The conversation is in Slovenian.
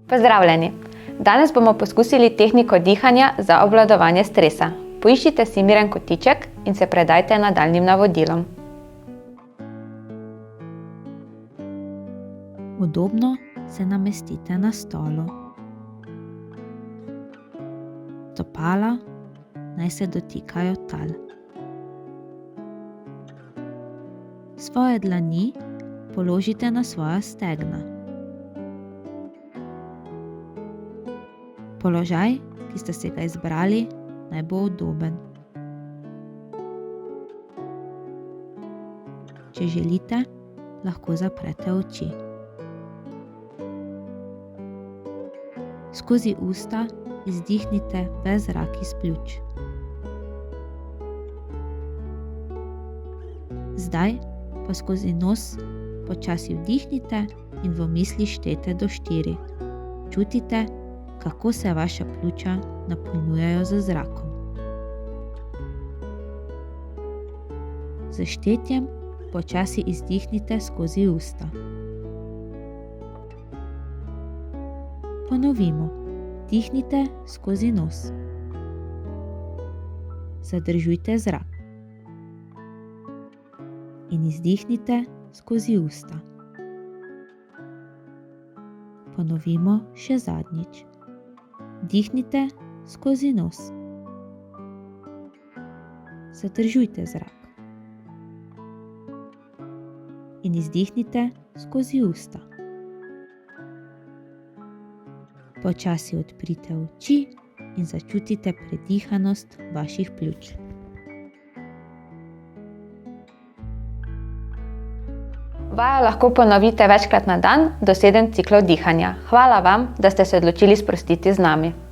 Pozdravljeni! Danes bomo poskusili tehniko dihanja za obvladovanje stresa. Poiščite si miren kotiček in se predajte nadaljnjim navodilom. Udobno se namestite na stolu. Stopala naj se dotikajo tal. Svoje dlani položite na svoja stegna. Položaj, ki ste si ga izbrali, naj bo udoben. Če želite, lahko zaprete oči. Skozi usta izdihnite ves zrak iz pljuč. Zdaj pa skozi nos počasi vdihnite in v misli štejte do 4. Čutite, kako se vaša pljuča napolnjujejo z zrakom. Z štetjem počasi izdihnite skozi usta. Ponovimo. Dihnite skozi nos. Zadržujte zrak. In izdihnite skozi usta. Ponovimo še zadnjič. Dihnite skozi nos. Zadržujte zrak. In izdihnite skozi usta. Počasi odprite oči in začutite predihanost vaših pljuč. Vajo lahko ponovite večkrat na dan do 7 ciklov dihanja. Hvala vam, da ste se odločili sprostiti z nami.